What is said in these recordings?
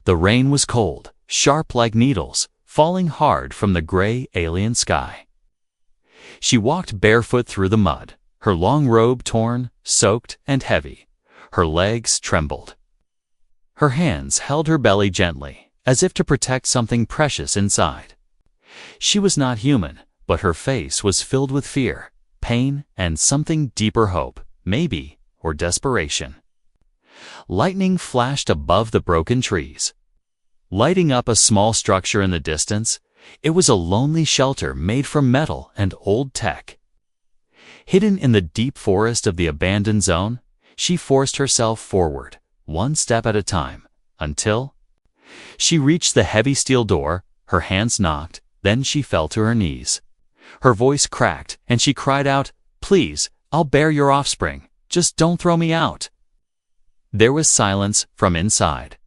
The rain was cold, sharp like needles, falling hard from the gray alien sky. She walked barefoot through the mud, her long robe torn, soaked, and heavy. Her legs trembled. Her hands held her belly gently, as if to protect something precious inside. She was not human, but her face was filled with fear, pain, and something deeper hope, maybe, or desperation. Lightning flashed above the broken trees, lighting up a small structure in the distance. It was a lonely shelter made from metal and old tech. Hidden in the deep forest of the abandoned zone, she forced herself forward, one step at a time, until she reached the heavy steel door. Her hands knocked, then she fell to her knees. Her voice cracked, and she cried out, "Please, I'll bear your offspring. Just don't throw me out." There was silence from inside.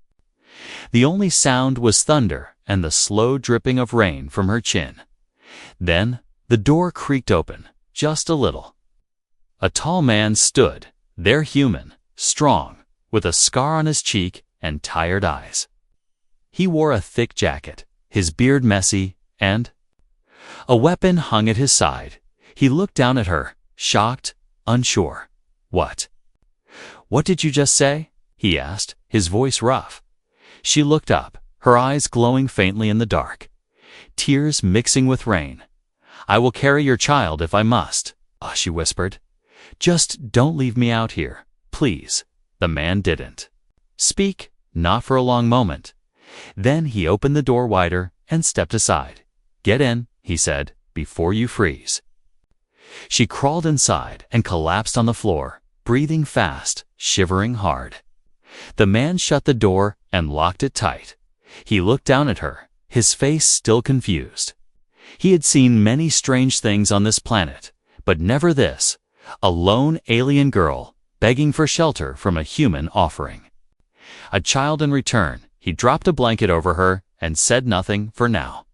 The only sound was thunder and the slow dripping of rain from her chin. Then the door creaked open, just a little. A tall man stood, there, human, strong, with a scar on his cheek and tired eyes. He wore a thick jacket, his beard messy, and a weapon hung at his side. He looked down at her, shocked, unsure. "What did you just say?" he asked, his voice rough. She looked up, her eyes glowing faintly in the dark, tears mixing with rain. "I will carry your child if I must," she whispered. "Just don't leave me out here, please." The man didn't speak, not for a long moment. Then he opened the door wider and stepped aside. "Get in," he said, "before you freeze." She crawled inside and collapsed on the floor, breathing fast, shivering hard. The man shut the door and locked it tight. He looked down at her, his face still confused. He had seen many strange things on this planet, but never this, a lone alien girl begging for shelter from a human offering. A child in return. He dropped a blanket over her and said nothing for now.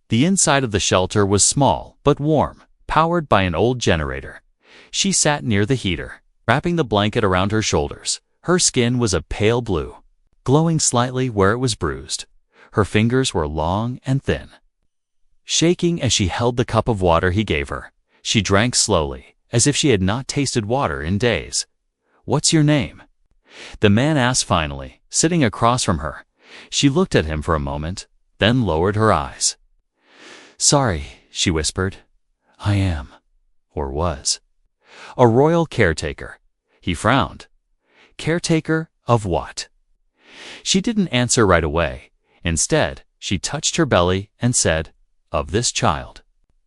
The inside of the shelter was small but warm, powered by an old generator. She sat near the heater, wrapping the blanket around her shoulders. Her skin was a pale blue, glowing slightly where it was bruised. Her fingers were long and thin. Shaking as she held the cup of water he gave her, she drank slowly, as if she had not tasted water in days. "What's your name?" the man asked finally, sitting across from her. She looked at him for a moment, then lowered her eyes. "Sorry," she whispered. "I am, or was, a royal caretaker." He frowned. "Caretaker of what?" She didn't answer right away. Instead, she touched her belly and said, "Of this child."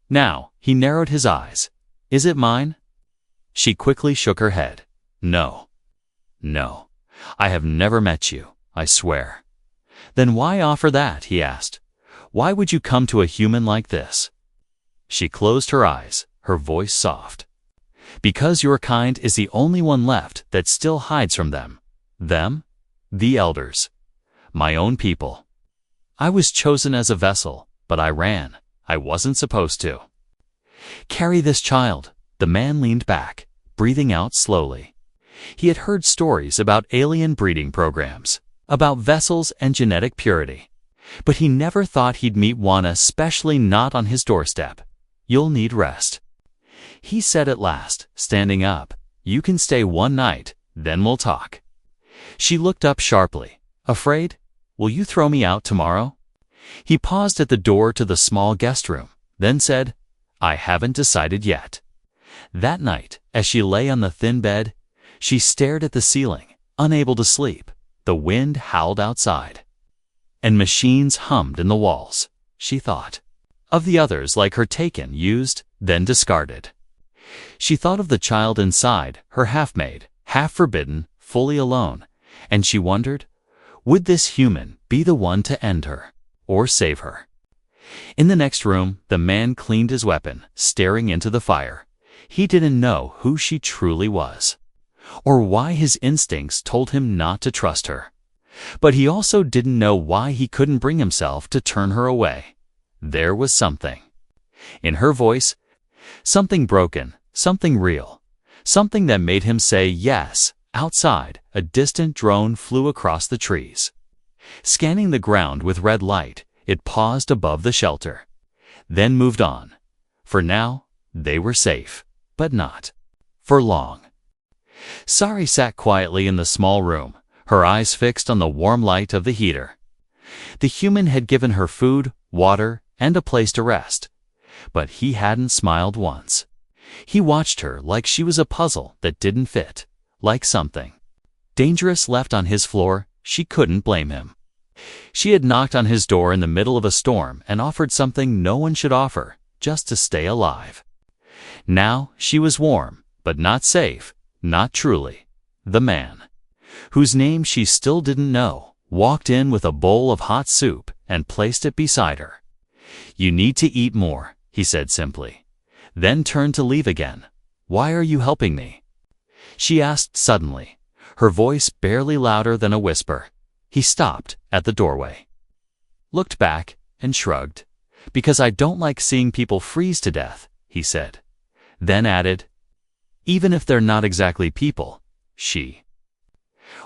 Now, he narrowed his eyes. "Is it mine?" She quickly shook her head. No. I have never met you, I swear." "Then why offer that?" he asked. "Why would you come to a human like this?" She closed her eyes, her voice soft. "Because your kind is the only one left that still hides from them." "Them?" "The elders. My own people. I was chosen as a vessel, but I ran. I wasn't supposed to." "Carry this child." The man leaned back, breathing out slowly. He had heard stories about alien breeding programs, about vessels and genetic purity, but he never thought he'd meet one, especially not on his doorstep. "You'll need rest," he said at last, standing up. "You can stay one night, then we'll talk." She looked up sharply. "Afraid? Will you throw me out tomorrow?" He paused at the door to the small guest room, then said, "I haven't decided yet." That night, as she lay on the thin bed, she stared at the ceiling, unable to sleep. The wind howled outside, and machines hummed in the walls. She thought of the others like her, taken, used, then discarded. She thought of the child inside, her half-made, half-forbidden, fully alone, and she wondered, would this human be the one to end her, or save her? In the next room, the man cleaned his weapon, staring into the fire. He didn't know who she truly was, or why his instincts told him not to trust her. But he also didn't know why he couldn't bring himself to turn her away. There was something in her voice, something broken, something real, something that made him say yes. Outside, a distant drone flew across the trees. Scanning the ground with red light, it paused above the shelter, then moved on. For now, they were safe, but not for long. Sari sat quietly in the small room, her eyes fixed on the warm light of the heater. The human had given her food, water, and a place to rest, but he hadn't smiled once. He watched her like she was a puzzle that didn't fit, like something dangerous left on his floor. She couldn't blame him. She had knocked on his door in the middle of a storm and offered something no one should offer, just to stay alive. Now she was warm, but not safe, not truly. The man, whose name she still didn't know, walked in with a bowl of hot soup and placed it beside her. "You need to eat more," he said simply, then turned to leave again. "Why are you helping me?" she asked suddenly, her voice barely louder than a whisper. He stopped at the doorway, looked back, and shrugged. "Because I don't like seeing people freeze to death," he said. Then added, "Even if they're not exactly people." She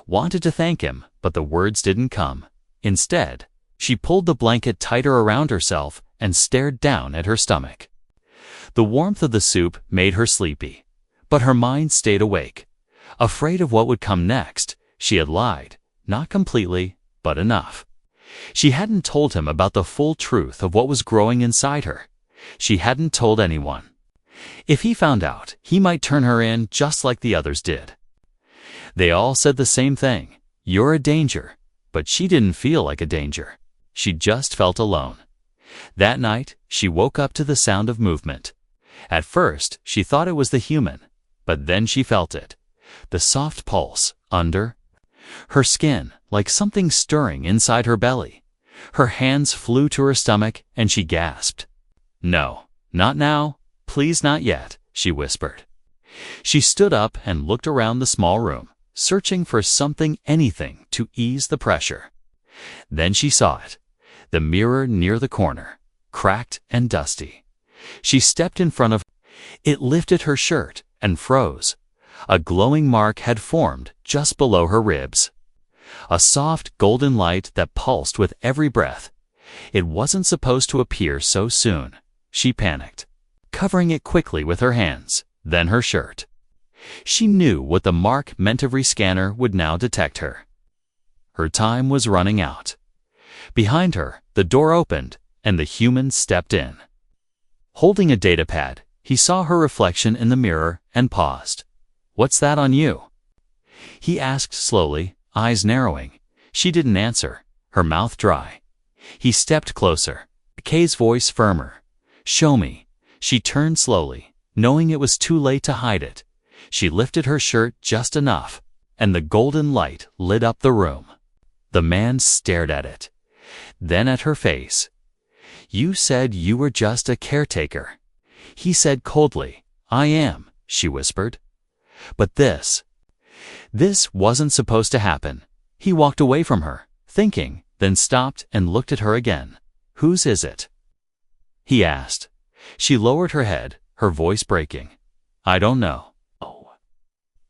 wanted to thank him, but the words didn't come. Instead, she pulled the blanket tighter around herself and stared down at her stomach. The warmth of the soup made her sleepy, but her mind stayed awake. Afraid of what would come next, she had lied, not completely, but enough. She hadn't told him about the full truth of what was growing inside her. She hadn't told anyone. If he found out, he might turn her in just like the others did. They all said the same thing: "You're a danger," but she didn't feel like a danger. She just felt alone. That night, she woke up to the sound of movement. At first, she thought it was the human, but then she felt it. The soft pulse under her skin, like something stirring inside her belly. Her hands flew to her stomach, and she gasped. "No, not now. Please, not yet," she whispered. She stood up and looked around the small room, searching for something, anything, to ease the pressure. Then she saw it. The mirror near the corner, cracked and dusty. She stepped in front of it, lifted her shirt, and froze. A glowing mark had formed just below her ribs. A soft golden light that pulsed with every breath. It wasn't supposed to appear so soon. She panicked, covering it quickly with her hands, then her shirt. She knew what the mark meant. Every scanner would now detect her. Her time was running out. Behind her, the door opened, and the human stepped in. Holding a datapad, he saw her reflection in the mirror and paused. "What's that on you?" he asked slowly, eyes narrowing. She didn't answer, her mouth dry. He stepped closer, Kay's voice firmer. "Show me." She turned slowly, knowing it was too late to hide it. She lifted her shirt just enough, and the golden light lit up the room. The man stared at it, then at her face. "You said you were just a caretaker," he said coldly. "I am," she whispered. "But this wasn't supposed to happen." He walked away from her, thinking, then stopped and looked at her again. "Whose is it?" he asked. She lowered her head, her voice breaking. "I don't know. Oh.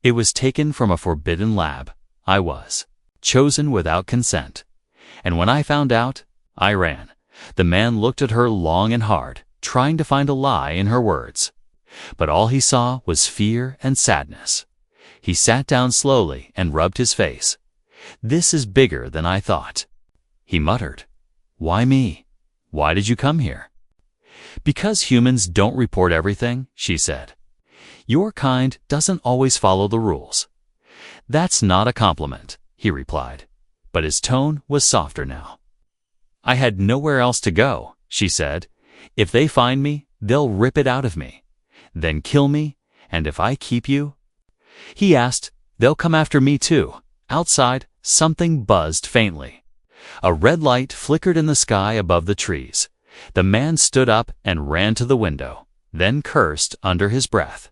It was taken from a forbidden lab. I was chosen without consent. And when I found out, I ran." The man looked at her long and hard, trying to find a lie in her words. But all he saw was fear and sadness. He sat down slowly and rubbed his face. "This is bigger than I thought," he muttered. "Why me? Why did you come here?" "Because humans don't report everything," she said. "Your kind doesn't always follow the rules." "That's not a compliment," he replied, but his tone was softer now. "I had nowhere else to go," she said. "If they find me, they'll rip it out of me, then kill me, and if I keep you," he asked, "they'll come after me too." Outside, something buzzed faintly. A red light flickered in the sky above the trees. The man stood up and ran to the window, then cursed under his breath.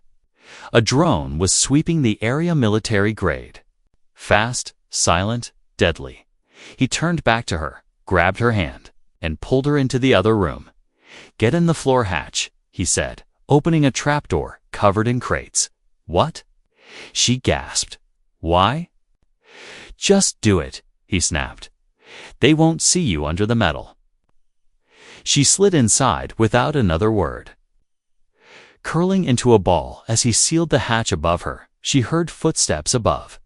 A drone was sweeping the area military grade. Fast, silent, deadly. He turned back to her, grabbed her hand, and pulled her into the other room. "Get in the floor hatch," he said, opening a trapdoor covered in crates. "What?" she gasped. "Why?" "Just do it," he snapped. They won't see you under the metal. She slid inside without another word. Curling into a ball as he sealed the hatch above her, she heard footsteps above.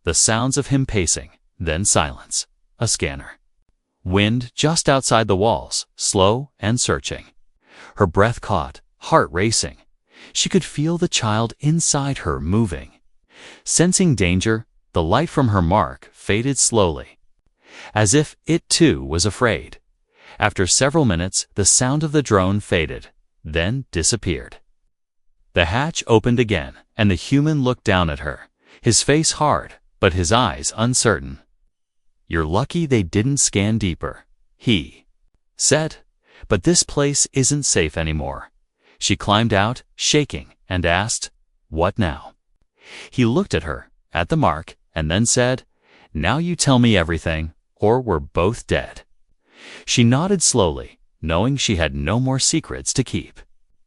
The sounds of him pacing, then silence. A scanner. Wind just outside the walls, slow and searching. Her breath caught, heart racing. She could feel the child inside her moving. Sensing danger, the light from her mark faded slowly, as if it too was afraid. After several minutes, the sound of the drone faded, then disappeared. The hatch opened again, and the human looked down at her, his face hard, but his eyes uncertain. "You're lucky they didn't scan deeper," he said. "But this place isn't safe anymore." She climbed out, shaking, and asked, "What now?" He looked at her, at the mark, and then said, "Now you tell me everything, or we're both dead." She nodded slowly, knowing she had no more secrets to keep.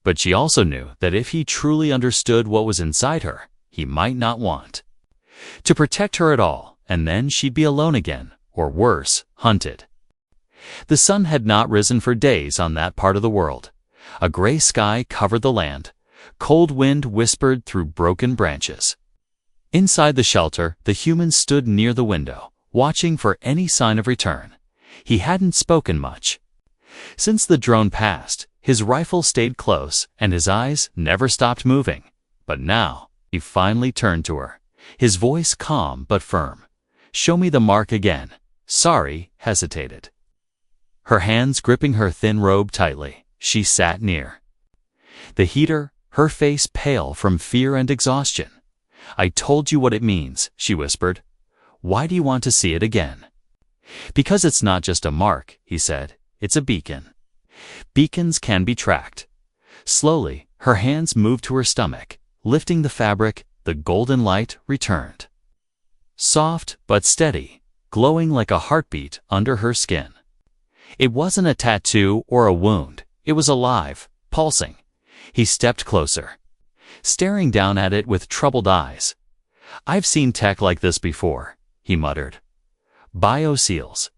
But she also knew that if he truly understood what was inside her, he might not want to protect her at all, and then she'd be alone again, or worse, hunted. The sun had not risen for days on that part of the world. A gray sky covered the land. Cold wind whispered through broken branches. Inside the shelter, the human stood near the window, watching for any sign of return. He hadn't spoken much. Since the drone passed, his rifle stayed close, and his eyes never stopped moving. But now, he finally turned to her, his voice calm but firm. "Show me the mark again." Sorry hesitated. Her hands gripping her thin robe tightly, she sat near the heater, her face pale from fear and exhaustion. "I told you what it means," she whispered. "Why do you want to see it again?" "Because it's not just a mark," he said. "It's a beacon. Beacons can be tracked." Slowly, her hands moved to her stomach. Lifting the fabric, the golden light returned. Soft but steady, glowing like a heartbeat under her skin. It wasn't a tattoo or a wound. It was alive, pulsing. He stepped closer, staring down at it with troubled eyes. "I've seen tech like this before," he muttered. "Bioseals.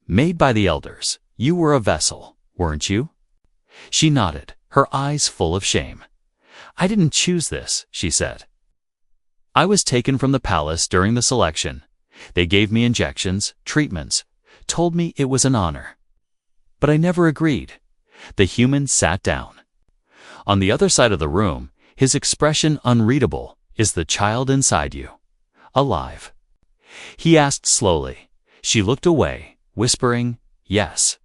Made by the elders. You were a vessel, weren't you?" She nodded, her eyes full of shame. "I didn't choose this," she said. "I was taken from the palace during the selection. They gave me injections, treatments, told me it was an honor. But I never agreed." The human sat down. On the other side of the room, his expression unreadable, "Is the child inside you alive?" He asked slowly. She looked away, whispering, "Yes."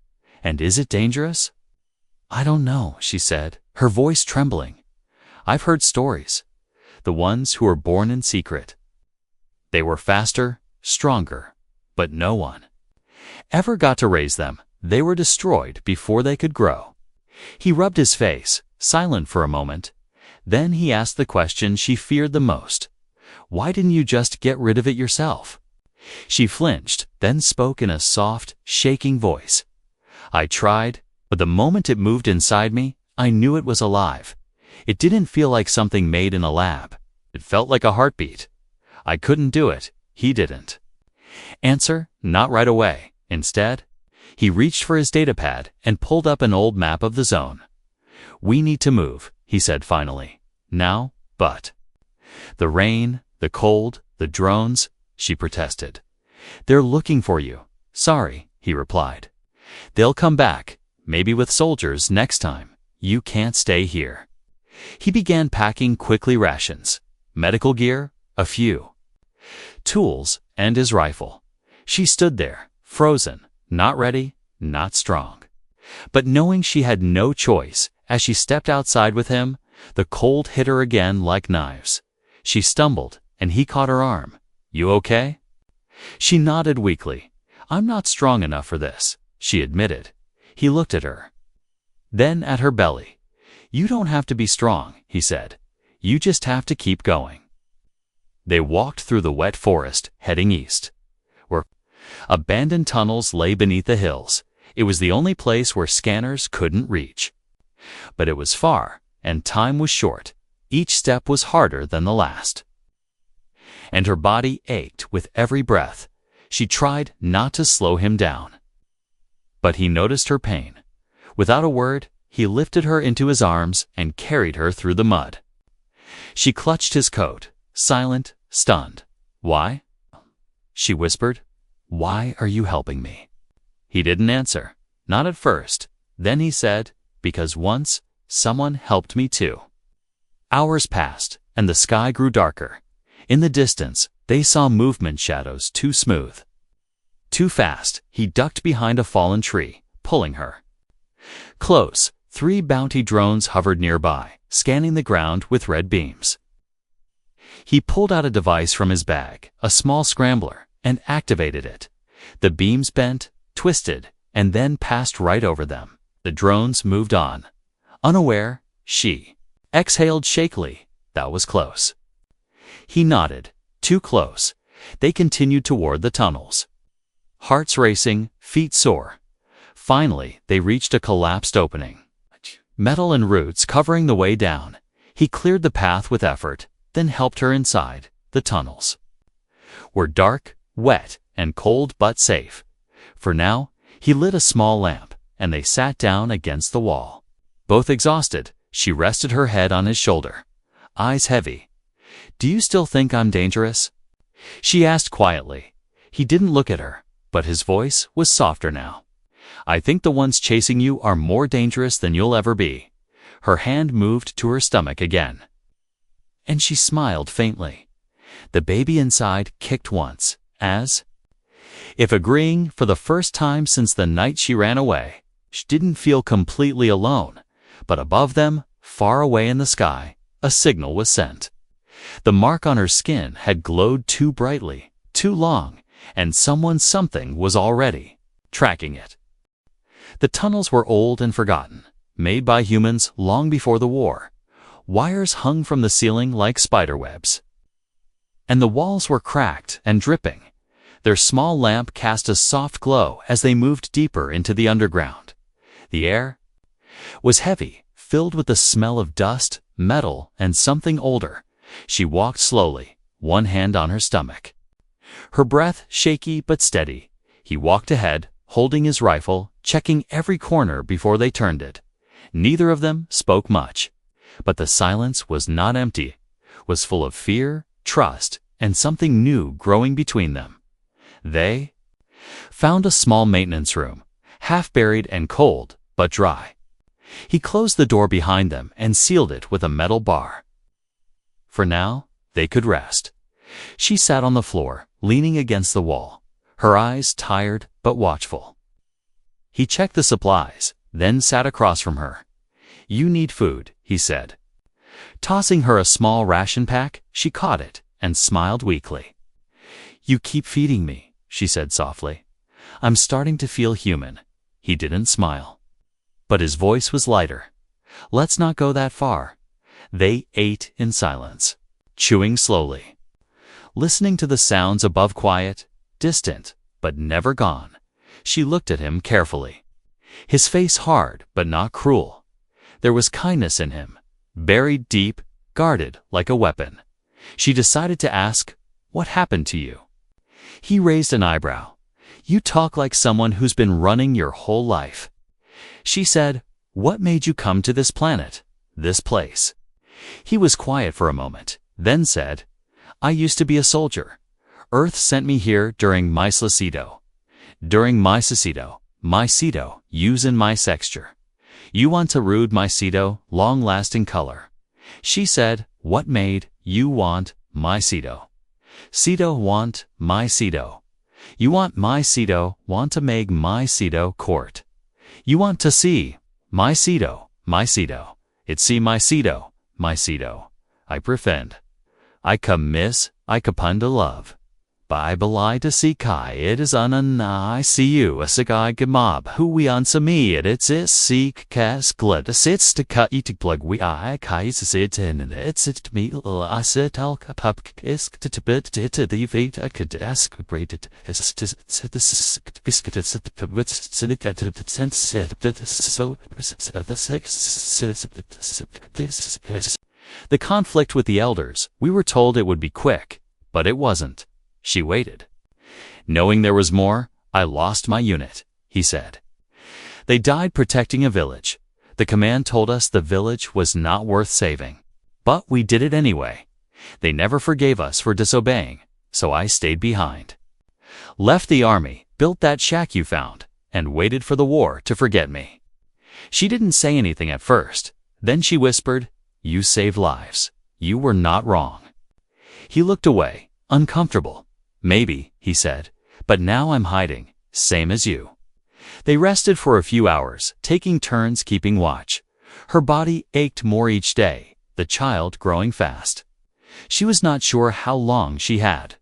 "And is it dangerous?" "I don't know," she said, her voice trembling. "I've heard stories. The ones who were born in secret. They were faster, stronger, but no one ever got to raise them. They were destroyed before they could grow." He rubbed his face, silent for a moment. Then he asked the question she feared the most. "Why didn't you just get rid of it yourself?" She flinched, then spoke in a soft, shaking voice. "I tried, but the moment it moved inside me, I knew it was alive. It didn't feel like something made in a lab. It felt like a heartbeat. I couldn't do it. He didn't." Answer, not right away. Instead, he reached for his datapad and pulled up an old map of the zone. "We need to move," he said finally. "Now, but..." "The rain, the cold, the drones," she protested. "They're looking for you." "Sorry," he replied. "They'll come back, maybe with soldiers next time. You can't stay here." He began packing quickly rations, medical gear, a few tools, and his rifle. She stood there, frozen, not ready, not strong. But knowing she had no choice, as she stepped outside with him, the cold hit her again like knives. She stumbled, and he caught her arm. "You okay?" She nodded weakly. "I'm not strong enough for this," she admitted. He looked at her, then at her belly. "You don't have to be strong," he said. "You just have to keep going." They walked through the wet forest, heading east, where abandoned tunnels lay beneath the hills. It was the only place where scanners couldn't reach. But it was far, and time was short. Each step was harder than the last. And her body ached with every breath. She tried not to slow him down. But he noticed her pain. Without a word, he lifted her into his arms and carried her through the mud. She clutched his coat, silent, stunned. "Why?" she whispered. "Why are you helping me?" He didn't answer. Not at first. Then he said, "Because once, someone helped me too." Hours passed, and the sky grew darker. In the distance, they saw movement shadows too smooth. Too fast, he ducked behind a fallen tree, pulling her. Close, 3 bounty drones hovered nearby, scanning the ground with red beams. He pulled out a device from his bag, a small scrambler, and activated it. The beams bent, twisted, and then passed right over them. The drones moved on. Unaware, she exhaled shakily. That was close. He nodded. Too close. They continued toward the tunnels. Hearts racing, feet sore. Finally, they reached a collapsed opening. Metal and roots covering the way down. He cleared the path with effort, then helped her inside. The tunnels were dark, wet, and cold but safe. For now, he lit a small lamp, and they sat down against the wall. Both exhausted, she rested her head on his shoulder, eyes heavy. "Do you still think I'm dangerous?" she asked quietly. He didn't look at her, but his voice was softer now. "I think the ones chasing you are more dangerous than you'll ever be." Her hand moved to her stomach again, and she smiled faintly. The baby inside kicked once, as if agreeing for the first time since the night she ran away. She didn't feel completely alone, but above them, far away in the sky, a signal was sent. The mark on her skin had glowed too brightly, too long, and something was already tracking it. The tunnels were old and forgotten, made by humans long before the war. Wires hung from the ceiling like spiderwebs, and the walls were cracked and dripping. Their small lamp cast a soft glow as they moved deeper into the underground. The air was heavy, filled with the smell of dust, metal, and something older. She walked slowly, one hand on her stomach. Her breath shaky but steady. He walked ahead, holding his rifle, checking every corner before they turned it. Neither of them spoke much. But the silence was not empty, was full of fear, trust, and something new growing between them. They found a small maintenance room, half buried and cold, but dry. He closed the door behind them and sealed it with a metal bar. For now, they could rest. She sat on the floor, leaning against the wall, her eyes tired but watchful. He checked the supplies, then sat across from her. "You need food," he said. Tossing her a small ration pack, she caught it and smiled weakly. "You keep feeding me," she said softly. "I'm starting to feel human." He didn't smile, but his voice was lighter. "Let's not go that far." They ate in silence, chewing slowly, listening to the sounds above, quiet, distant, but never gone. She looked at him carefully. His face hard but not cruel. There was kindness in him, buried deep, guarded like a weapon. She decided to ask, "What happened to you?" He raised an eyebrow. "You talk like someone who's been running your whole life." She said, "What made you come to this planet, this place?" He was quiet for a moment, then said, "I used to be a soldier. Earth sent me here during my Slacido. During my Mycedo, use in my sexture. You want to rude Mycedo, long-lasting color." She said, "What made you want Mycedo?" "Cedo want Mycedo. You want Mycedo, want to make Mycedo court. You want to see Mycedo. It's see Mycedo. I pretend. I come miss, I kapunda love. By belai to see kai, it is I see you, a sigai gamab, who we answer me, it's seek cas glad, sits to cut eat plug we I kais sit in it's it me, I sit al pup isk to bit to the vate I could ask graded as to the biscuit at the wits syndicate sense said that so the six. The conflict with the elders, we were told it would be quick, but it wasn't. She waited. Knowing there was more, I lost my unit, he said. They died protecting a village. The command told us the village was not worth saving. But we did it anyway. They never forgave us for disobeying, so I stayed behind. Left the army, built that shack you found, and waited for the war to forget me. She didn't say anything at first. Then she whispered, "You saved lives. You were not wrong." He looked away, uncomfortable. "Maybe," he said, "but now I'm hiding, same as you." They rested for a few hours, taking turns keeping watch. Her body ached more each day, the child growing fast. She was not sure how long she had.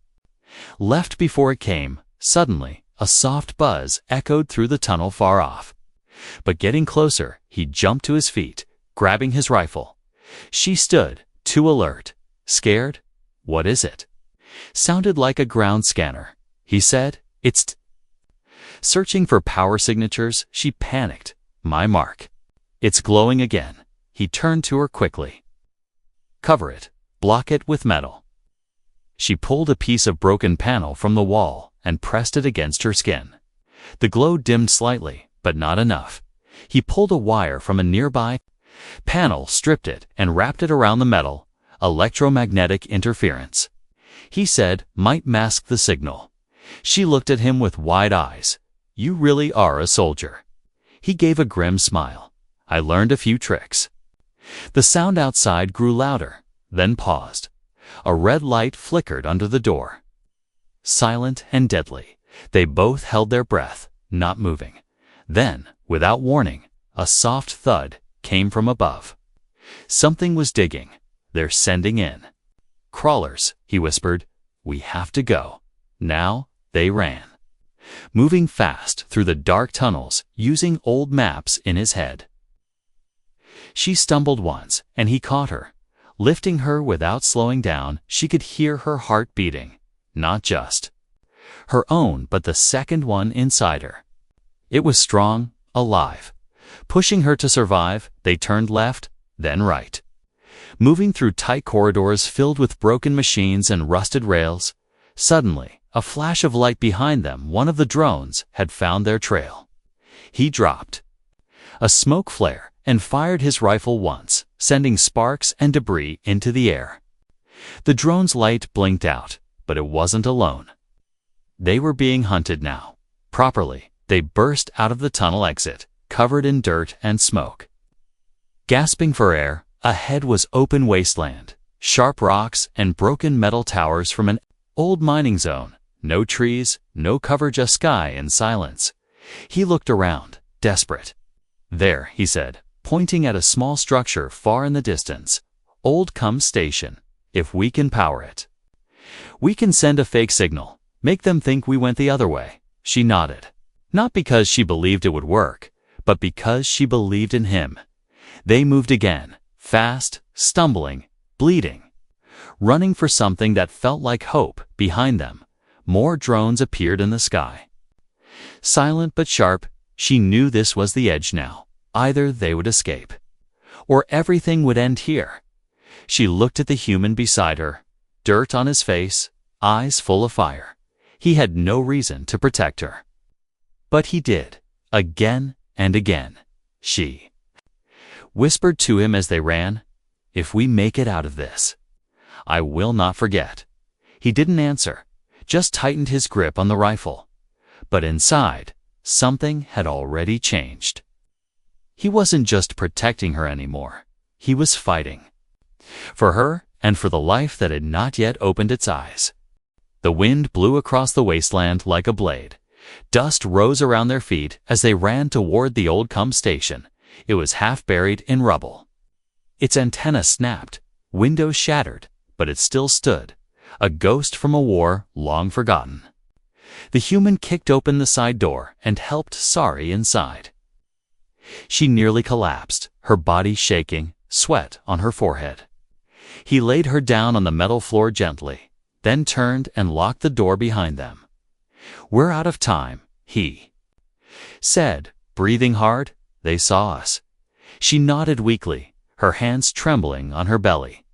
Left before it came, suddenly, a soft buzz echoed through the tunnel far off. But getting closer, he jumped to his feet, grabbing his rifle. She stood, too alert. "Scared? What is it?" Sounded like a ground scanner. He said, "It's Searching for power signatures, she panicked. "My mark. It's glowing again." He turned to her quickly. "Cover it. Block it with metal." She pulled a piece of broken panel from the wall and pressed it against her skin. The glow dimmed slightly, but not enough. He pulled a wire from a nearby panel, stripped it, and wrapped it around the metal. Electromagnetic interference, he said, might mask the signal. She looked at him with wide eyes. "You really are a soldier." He gave a grim smile. "I learned a few tricks." The sound outside grew louder, then paused. A red light flickered under the door. Silent and deadly, they both held their breath, not moving. Then, without warning, a soft thud came from above. Something was digging. "They're sending in crawlers," he whispered. "We have to go." Now they ran, moving fast through the dark tunnels, using old maps in his head. She stumbled once, and he caught her. Lifting her without slowing down, she could hear her heart beating. Not just her own, but the second one inside her. It was strong, alive. Pushing her to survive, they turned left, then right. Moving through tight corridors filled with broken machines and rusted rails. Suddenly, a flash of light behind them, one of the drones had found their trail. He dropped a smoke flare and fired his rifle once, sending sparks and debris into the air. The drone's light blinked out, but it wasn't alone. They were being hunted now. Properly, they burst out of the tunnel exit, covered in dirt and smoke. Gasping for air, ahead was open wasteland, sharp rocks and broken metal towers from an old mining zone. No trees, no cover, just sky and silence. He looked around, desperate. "There," he said, pointing at a small structure far in the distance. "Old cum station. If we can power it, we can send a fake signal, make them think we went the other way." She nodded. Not because she believed it would work, but because she believed in him. They moved again, fast, stumbling, bleeding, running for something that felt like hope behind them. More drones appeared in the sky. Silent but sharp, she knew this was the edge now. Either they would escape, or everything would end here. She looked at the human beside her, dirt on his face, eyes full of fire. He had no reason to protect her. But he did, again and again. She whispered to him as they ran, "If we make it out of this, I will not forget." He didn't answer, just tightened his grip on the rifle. But inside, something had already changed. He wasn't just protecting her anymore. He was fighting. For her and for the life that had not yet opened its eyes. The wind blew across the wasteland like a blade. Dust rose around their feet as they ran toward the old cum station. It was half buried in rubble. Its antenna snapped, windows shattered, but it still stood, a ghost from a war long forgotten. The human kicked open the side door and helped Sari inside. She nearly collapsed, her body shaking, sweat on her forehead. He laid her down on the metal floor gently, then turned and locked the door behind them. "We're out of time," he said, breathing hard. "They saw us." She nodded weakly, her hands trembling on her belly.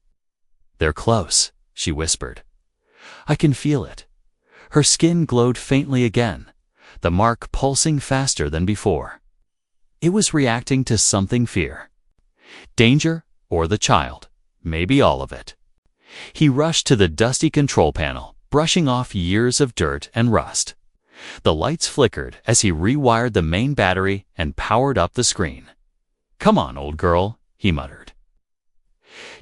"They're close," she whispered. "I can feel it." Her skin glowed faintly again, the mark pulsing faster than before. It was reacting to something: fear. Danger, or the child, maybe all of it. He rushed to the dusty control panel, brushing off years of dirt and rust. The lights flickered as he rewired the main battery and powered up the screen. "Come on, old girl," he muttered.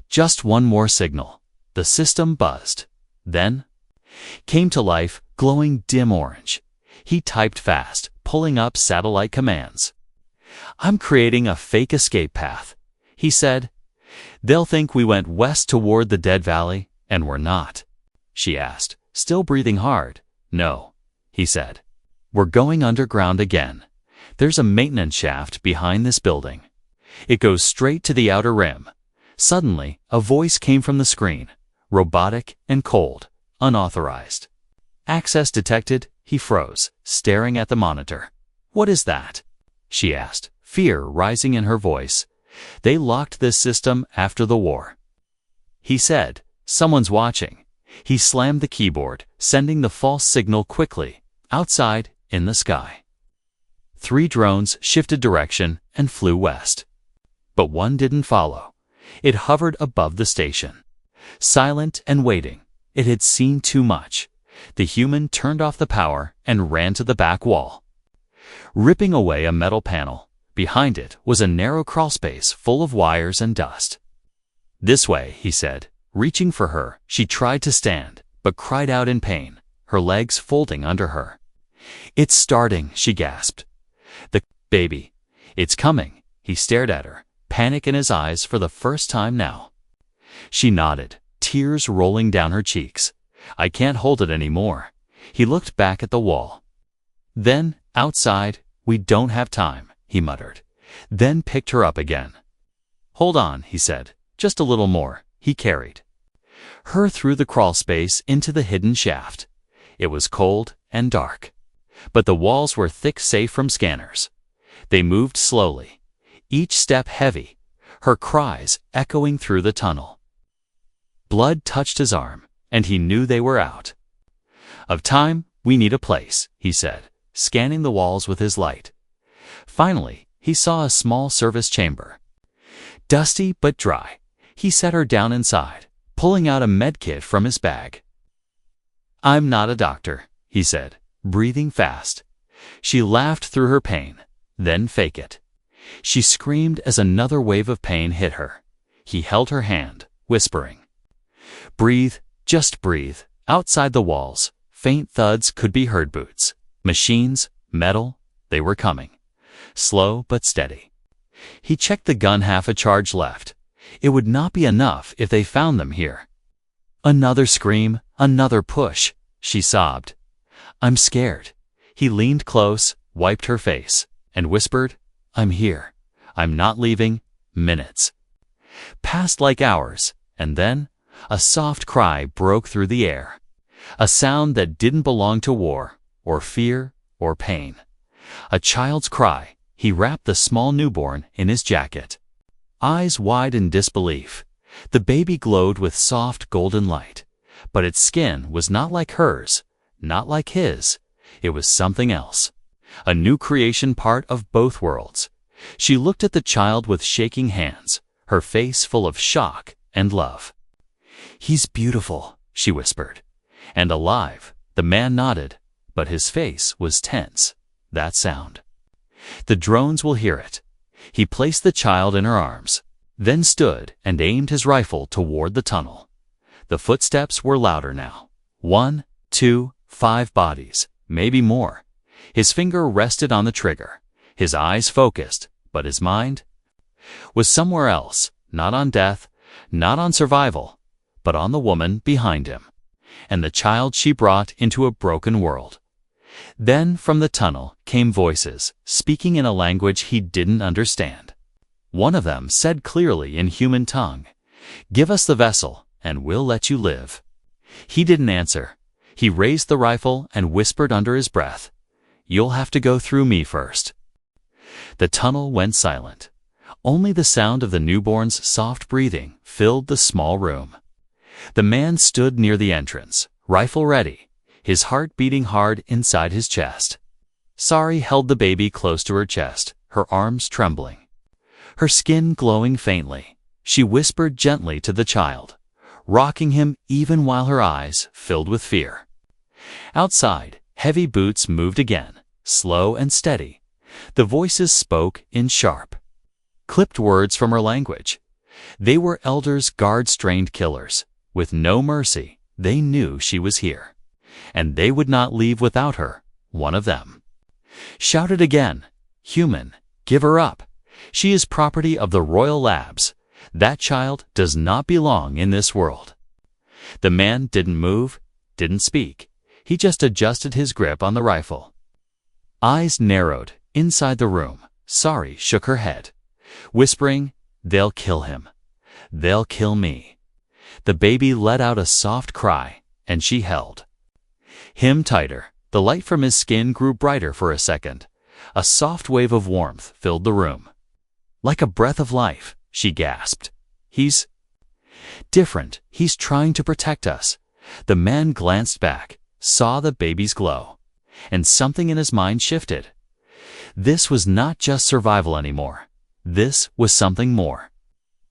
Just one more signal. The system buzzed. Then came to life, glowing dim orange. He typed fast, pulling up satellite commands. "I'm creating a fake escape path," he said. "They'll think we went west toward the Dead Valley, and we're not." She asked, still breathing hard. "No," he said. "We're going underground again. There's a maintenance shaft behind this building. It goes straight to the outer rim." Suddenly, a voice came from the screen, robotic and cold, unauthorized. "Access detected." He froze, staring at the monitor. "What is that?" she asked, fear rising in her voice. "They locked this system after the war." He said, "Someone's watching." He slammed the keyboard, sending the false signal quickly. Outside, in the sky, 3 drones shifted direction and flew west. But one didn't follow. It hovered above the station, silent and waiting. It had seen too much. The human turned off the power and ran to the back wall, ripping away a metal panel. Behind it was a narrow crawlspace full of wires and dust. "This way," he said, reaching for her. She tried to stand, but cried out in pain, her legs folding under her. "It's starting," she gasped. "The baby. It's coming." He stared at her, panic in his eyes for the first time now. She nodded, tears rolling down her cheeks. "I can't hold it anymore." He looked back at the wall. Then, outside, "We don't have time," he muttered, then picked her up again. "Hold on," he said, "just a little more." He carried her through the crawlspace into the hidden shaft. It was cold and dark, but the walls were thick, safe from scanners. They moved slowly, each step heavy, her cries echoing through the tunnel. Blood touched his arm, and he knew they were out of time. "We need a place," he said, scanning the walls with his light. Finally, he saw a small service chamber, dusty but dry. He set her down inside, pulling out a medkit from his bag. "I'm not a doctor," he said, breathing fast. She laughed through her pain, then fake it. She screamed as another wave of pain hit her. He held her hand, whispering, "Breathe, just breathe." Outside the walls, faint thuds could be heard. Boots, machines, metal, they were coming. Slow but steady. He checked the gun, half a charge left. It would not be enough if they found them here. Another scream, another push. She sobbed. "I'm scared." He leaned close, wiped her face, and whispered, "I'm here. I'm not leaving." Minutes passed like hours, and then a soft cry broke through the air. A sound that didn't belong to war, or fear, or pain. A child's cry. He wrapped the small newborn in his jacket, eyes wide in disbelief. The baby glowed with soft golden light, but its skin was not like hers, not like his. It was something else, a new creation, part of both worlds. She looked at the child with shaking hands, her face full of shock and love. "He's beautiful," she whispered. "And alive." The man nodded, but his face was tense. "That sound. The drones will hear it." He placed the child in her arms, then stood and aimed his rifle toward the tunnel. The footsteps were louder now. 1, 2, 5 bodies, maybe more. His finger rested on the trigger, his eyes focused, but his mind was somewhere else, not on death, not on survival, but on the woman behind him, and the child she brought into a broken world. Then from the tunnel came voices, speaking in a language he didn't understand. One of them said clearly in human tongue, "Give us the vessel, and we'll let you live." He didn't answer. He raised the rifle and whispered under his breath, "You'll have to go through me first." The tunnel went silent. Only the sound of the newborn's soft breathing filled the small room. The man stood near the entrance, rifle ready, his heart beating hard inside his chest. Sari held the baby close to her chest, her arms trembling. Her skin glowing faintly, she whispered gently to the child, rocking him even while her eyes filled with fear. Outside, heavy boots moved again, slow and steady. The voices spoke in sharp, clipped words from her language. They were elders' guard-strained killers. With no mercy, they knew she was here. And they would not leave without her, one of them. Shouted again, "Human, give her up. She is property of the Royal Labs. That child does not belong in this world." The man didn't move, didn't speak. He just adjusted his grip on the rifle. Eyes narrowed. Inside the room, Sari shook her head, whispering, "They'll kill him. They'll kill me." The baby let out a soft cry, and she held him tighter. The light from his skin grew brighter for a second. A soft wave of warmth filled the room. "Like a breath of life," she gasped. "He's different. He's trying to protect us." The man glanced back, saw the baby's glow, and something in his mind shifted. This was not just survival anymore. This was something more.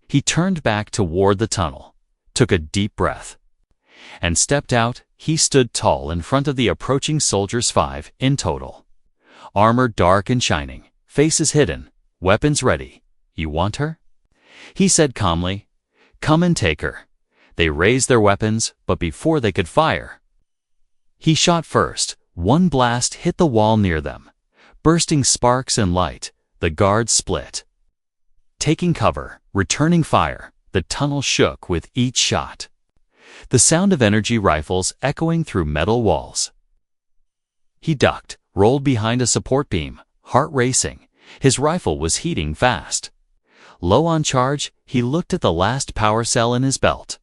He turned back toward the tunnel, took a deep breath, and stepped out. He stood tall in front of the approaching soldiers, 5 in total. Armor dark and shining, faces hidden, weapons ready. "You want her?" he said calmly. "Come and take her." They raised their weapons, but before they could fire, he shot first. One blast hit the wall near them. Bursting sparks and light, the guards split. Taking cover, returning fire, the tunnel shook with each shot. The sound of energy rifles echoing through metal walls. He ducked, rolled behind a support beam, heart racing. His rifle was heating fast. Low on charge, he looked at the last power cell in his belt.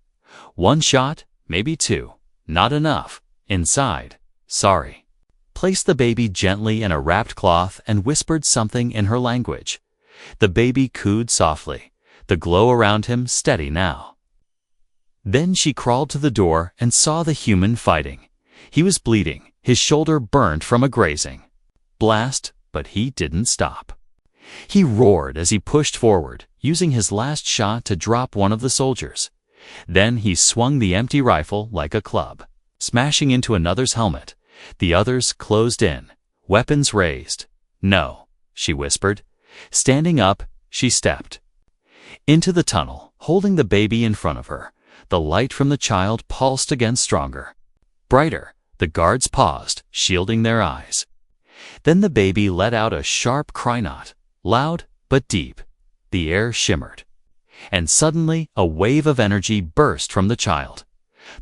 One shot, maybe two. Not enough. Inside, Sari placed the baby gently in a wrapped cloth and whispered something in her language. The baby cooed softly, the glow around him steady now. Then she crawled to the door and saw the human fighting. He was bleeding, his shoulder burned from a grazing blast, but he didn't stop. He roared as he pushed forward, using his last shot to drop one of the soldiers. Then he swung the empty rifle like a club, smashing into another's helmet. The others closed in, weapons raised. "No," she whispered. Standing up, she stepped into the tunnel, holding the baby in front of her. The light from the child pulsed again stronger, brighter. The guards paused, shielding their eyes. Then the baby let out a sharp cry, not loud, but deep. The air shimmered, and suddenly a wave of energy burst from the child.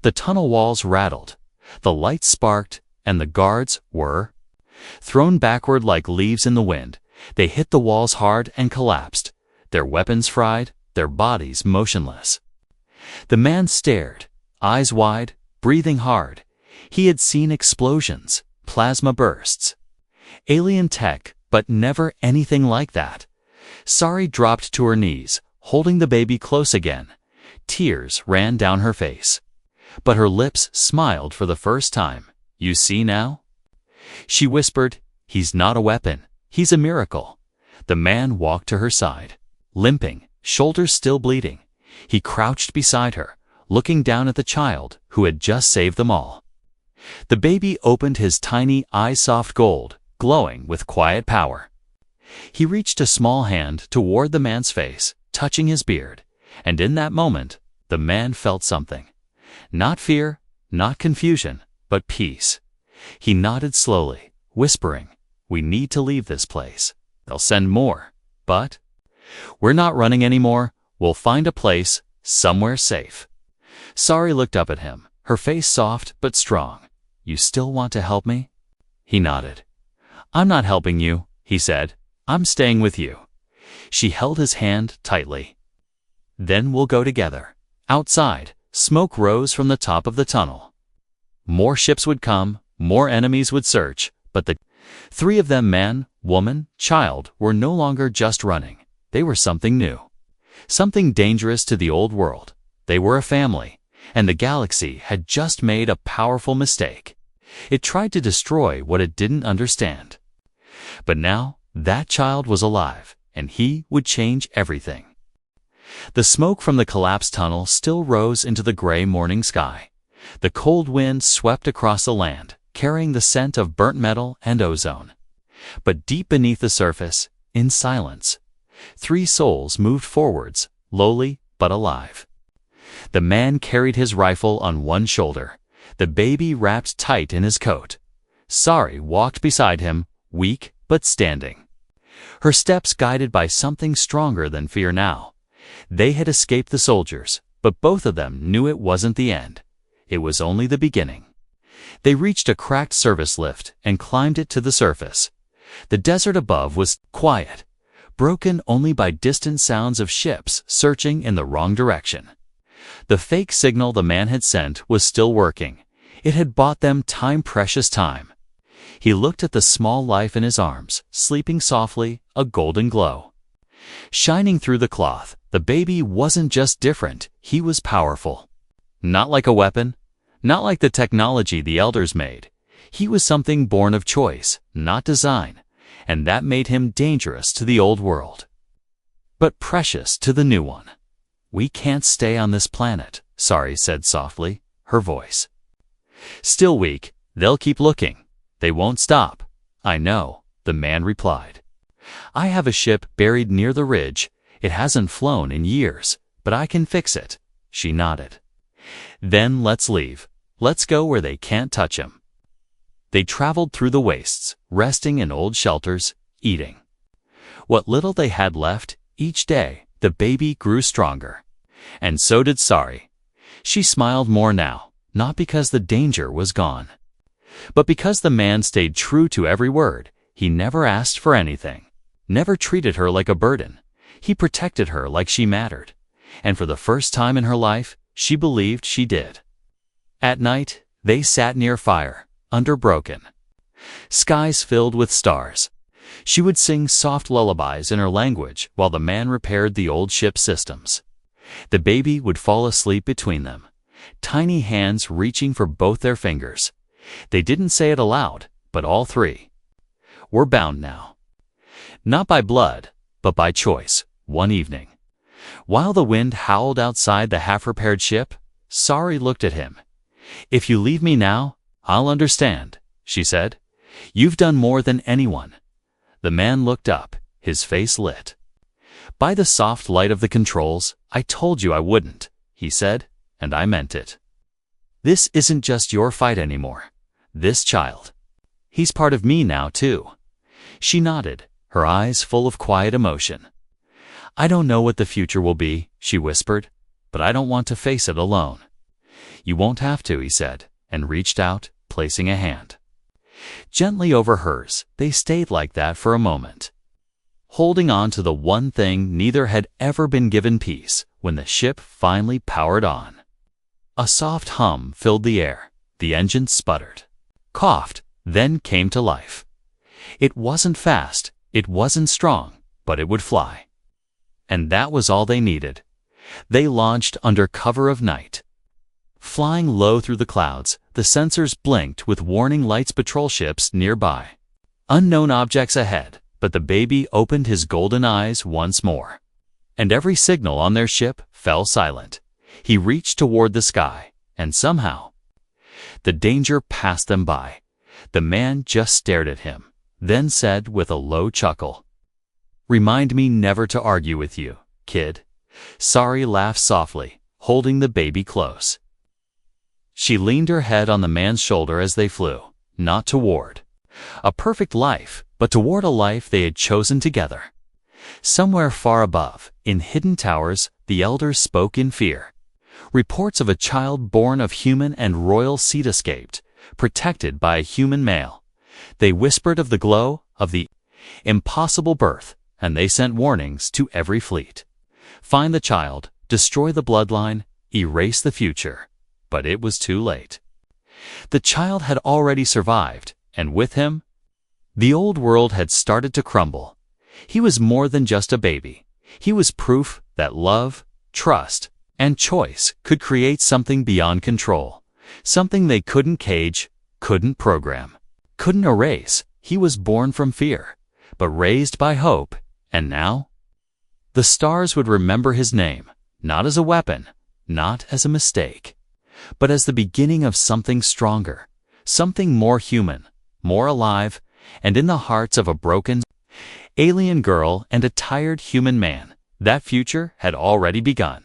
The tunnel walls rattled, the lights sparked, and the guards were thrown backward like leaves in the wind. They hit the walls hard and collapsed, their weapons fried, their bodies motionless. The man stared, eyes wide, breathing hard. He had seen explosions, plasma bursts, alien tech, but never anything like that. Sari dropped to her knees, holding the baby close again. Tears ran down her face, but her lips smiled for the first time. "You see now?" she whispered. "He's not a weapon. He's a miracle." The man walked to her side, limping, shoulders still bleeding. He crouched beside her, looking down at the child who had just saved them all. The baby opened his tiny eyes, soft gold, glowing with quiet power. He reached a small hand toward the man's face, touching his beard, and in that moment, the man felt something. Not fear, not confusion, but peace. He nodded slowly, whispering, "We need to leave this place. They'll send more, but we're not running anymore. We'll find a place, somewhere safe." Sari looked up at him, her face soft but strong. "You still want to help me?" He nodded. "I'm not helping you," he said. "I'm staying with you." She held his hand tightly. "Then we'll go together." Outside, smoke rose from the top of the tunnel. More ships would come, more enemies would search, but the three of them, man, woman, child, were no longer just running. They were something new, something dangerous to the old world. They were a family, and the galaxy had just made a powerful mistake. It tried to destroy what it didn't understand. But now, that child was alive, and he would change everything. The smoke from the collapsed tunnel still rose into the gray morning sky. The cold wind swept across the land, carrying the scent of burnt metal and ozone. But deep beneath the surface, in silence, 3 souls moved forwards, lowly but alive. The man carried his rifle on one shoulder, the baby wrapped tight in his coat. Sari walked beside him, weak but standing. Her steps guided by something stronger than fear now. They had escaped the soldiers, but both of them knew it wasn't the end. It was only the beginning. They reached a cracked service lift and climbed it to the surface. The desert above was quiet, broken only by distant sounds of ships searching in the wrong direction. The fake signal the man had sent was still working. It had bought them time, precious time. He looked at the small life in his arms, sleeping softly, a golden glow. Shining through the cloth, the baby wasn't just different, he was powerful. Not like a weapon, not like the technology the elders made. He was something born of choice, not design, and that made him dangerous to the old world, but precious to the new one. "We can't stay on this planet," Sari said softly, her voice still weak. "They'll keep looking. They won't stop." "I know," the man replied. "I have a ship buried near the ridge. It hasn't flown in years, but I can fix it." She nodded. "Then let's leave. Let's go where they can't touch him." They traveled through the wastes, resting in old shelters, eating what little they had left. Each day, the baby grew stronger. And so did Sari. She smiled more now, not because the danger was gone, but because the man stayed true to every word. He never asked for anything, never treated her like a burden. He protected her like she mattered. And for the first time in her life, she believed she did. At night, they sat near fire, under broken skies filled with stars. She would sing soft lullabies in her language while the man repaired the old ship systems. The baby would fall asleep between them, tiny hands reaching for both their fingers. They didn't say it aloud, but all 3 were bound now. Not by blood, but by choice. One evening, while the wind howled outside the half-repaired ship, Sari looked at him. "If you leave me now, I'll understand," she said. "You've done more than anyone." The man looked up, his face lit. "By the soft light of the controls, I told you I wouldn't," he said, "and I meant it. This isn't just your fight anymore. This child, he's part of me now too." She nodded, her eyes full of quiet emotion. "I don't know what the future will be," she whispered, "but I don't want to face it alone." "You won't have to," he said, and reached out, placing a hand gently over hers. They stayed like that for a moment, holding on to the one thing neither had ever been given: peace. When the ship finally powered on, a soft hum filled the air. The engine sputtered, coughed, then came to life. It wasn't fast, it wasn't strong, but it would fly. And that was all they needed. They launched under cover of night. Flying low through the clouds, the sensors blinked with warning lights. Patrol ships nearby, unknown objects ahead, but the baby opened his golden eyes once more. And every signal on their ship fell silent. He reached toward the sky, and somehow, the danger passed them by. The man just stared at him, then said with a low chuckle, "Remind me never to argue with you, kid." Sari laughed softly, holding the baby close. She leaned her head on the man's shoulder as they flew, not toward a perfect life, but toward a life they had chosen together. Somewhere far above, in hidden towers, the elders spoke in fear. Reports of a child born of human and royal seed escaped, protected by a human male. They whispered of the glow, of the impossible birth, and they sent warnings to every fleet. Find the child, destroy the bloodline, erase the future. But it was too late. The child had already survived, and with him, the old world had started to crumble. He was more than just a baby. He was proof that love, trust, and choice could create something beyond control, something they couldn't cage couldn't program, couldn't erase. He was born from fear, but raised by hope, and now? The stars would remember his name, not as a weapon, not as a mistake, but as the beginning of something stronger, something more human, more alive, and in the hearts of a broken alien girl and a tired human man, that future had already begun.